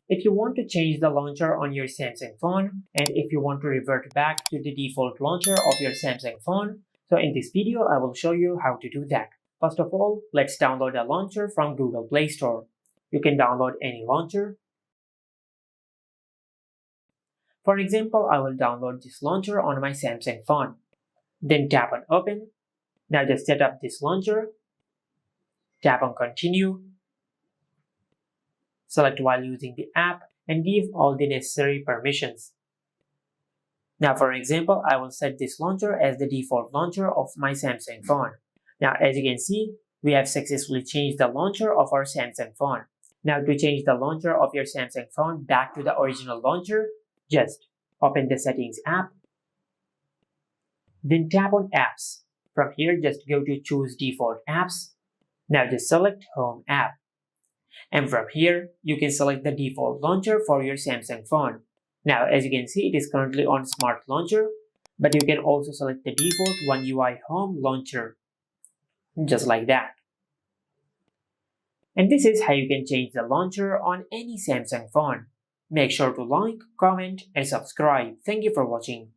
If you want to change the launcher on your Samsung phone, and if you want to revert back to the default launcher of your Samsung phone, so in this video I will show you how to do that. First of all, let's download a launcher from Google Play Store. You can download any launcher. For example, I will download this launcher on my Samsung phone. Then tap on Open. Now just set up this launcher. Tap on Continue. Select while using the app and give all the necessary permissions. Now for example, I will set this launcher as the default launcher of my Samsung phone. Now as you can see, we have successfully changed the launcher of our Samsung phone. Now to change the launcher of your Samsung phone back to the original launcher, just open the Settings app. Then tap on Apps. From here, just go to Choose Default Apps. Now just select Home app. And from here, you can select the default launcher for your Samsung phone. Now, as you can see, it is currently on Smart Launcher, but you can also select the default OneUi Home Launcher, just like that. And this is how you can change the launcher on any Samsung phone. Make sure to like, comment, and subscribe. Thank you for watching.